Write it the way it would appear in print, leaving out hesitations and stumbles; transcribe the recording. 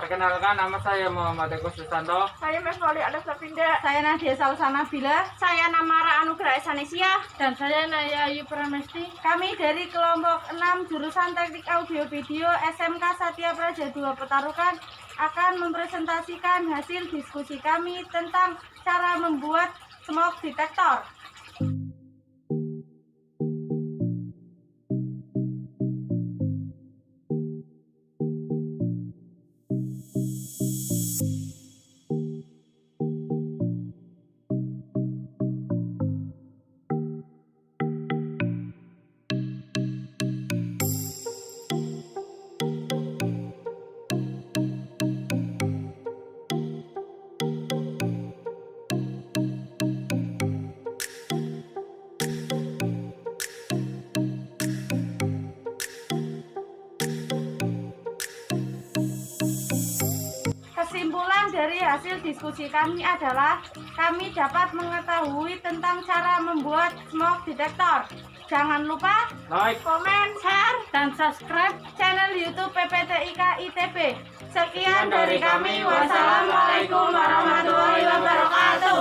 Perkenalkan, nama saya Muhammad Susanto. Saya Meswali Adas Lapinda. Saya Nadia Salsanabila. Saya Namara Anugrah Sanesia. Dan saya Naya Ayu Pramesti. Kami dari kelompok 6 jurusan Teknik Audio Video SMK SATYA PRAJA 2 Petarukan akan mempresentasikan hasil diskusi kami tentang cara membuat smoke detector. Kesimpulan dari hasil diskusi kami adalah kami dapat mengetahui tentang cara membuat smoke detector. Jangan lupa Like, Komen, share. Dan subscribe channel YouTube PPTIK ITB. Sekian dari kami. Wassalamualaikum warahmatullahi wabarakatuh.